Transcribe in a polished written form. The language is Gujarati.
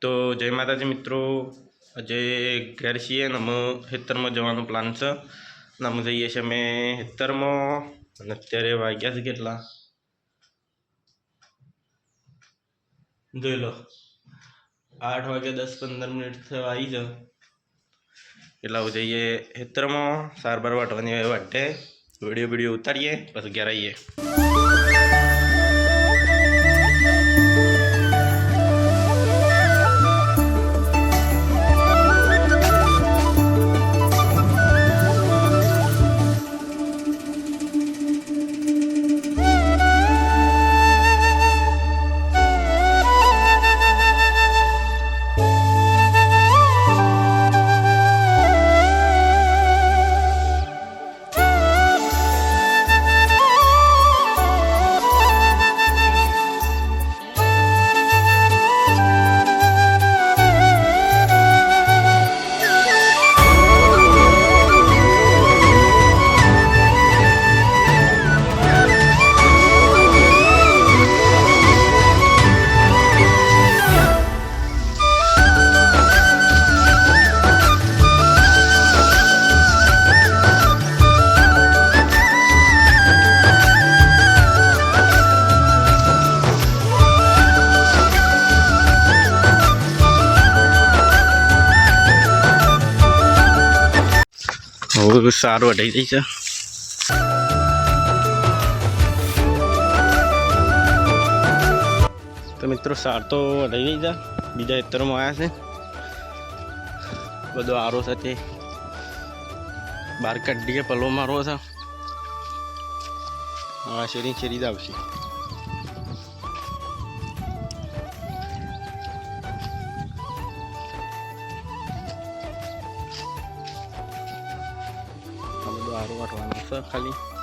तो जय माताजी मित्रों, अजय घर छे ने અમે ખેતરમાં જવાનો પ્લાન છે ને અમે જઈએ છીએ અમે ખેતરમાં અને અત્યારે વાગ્યા છે કેટલા જોઈ લો 8 વાગે 10-15 થવા આવી છે એટલે આવું જઈએ ખેતરમાં સાર બાર વાટવાની વાટે વિડીયો ઉતારીએ પછી ઘેર આવીએ। सार वढाई गई है तो मित्रों सार तो वढाई गई है बीजा खेतर में आया है बधो आरो साथे बार काढी पलो मारो था आ शेरी शेरी आवशे आरो वाटवानो છે ખાલી।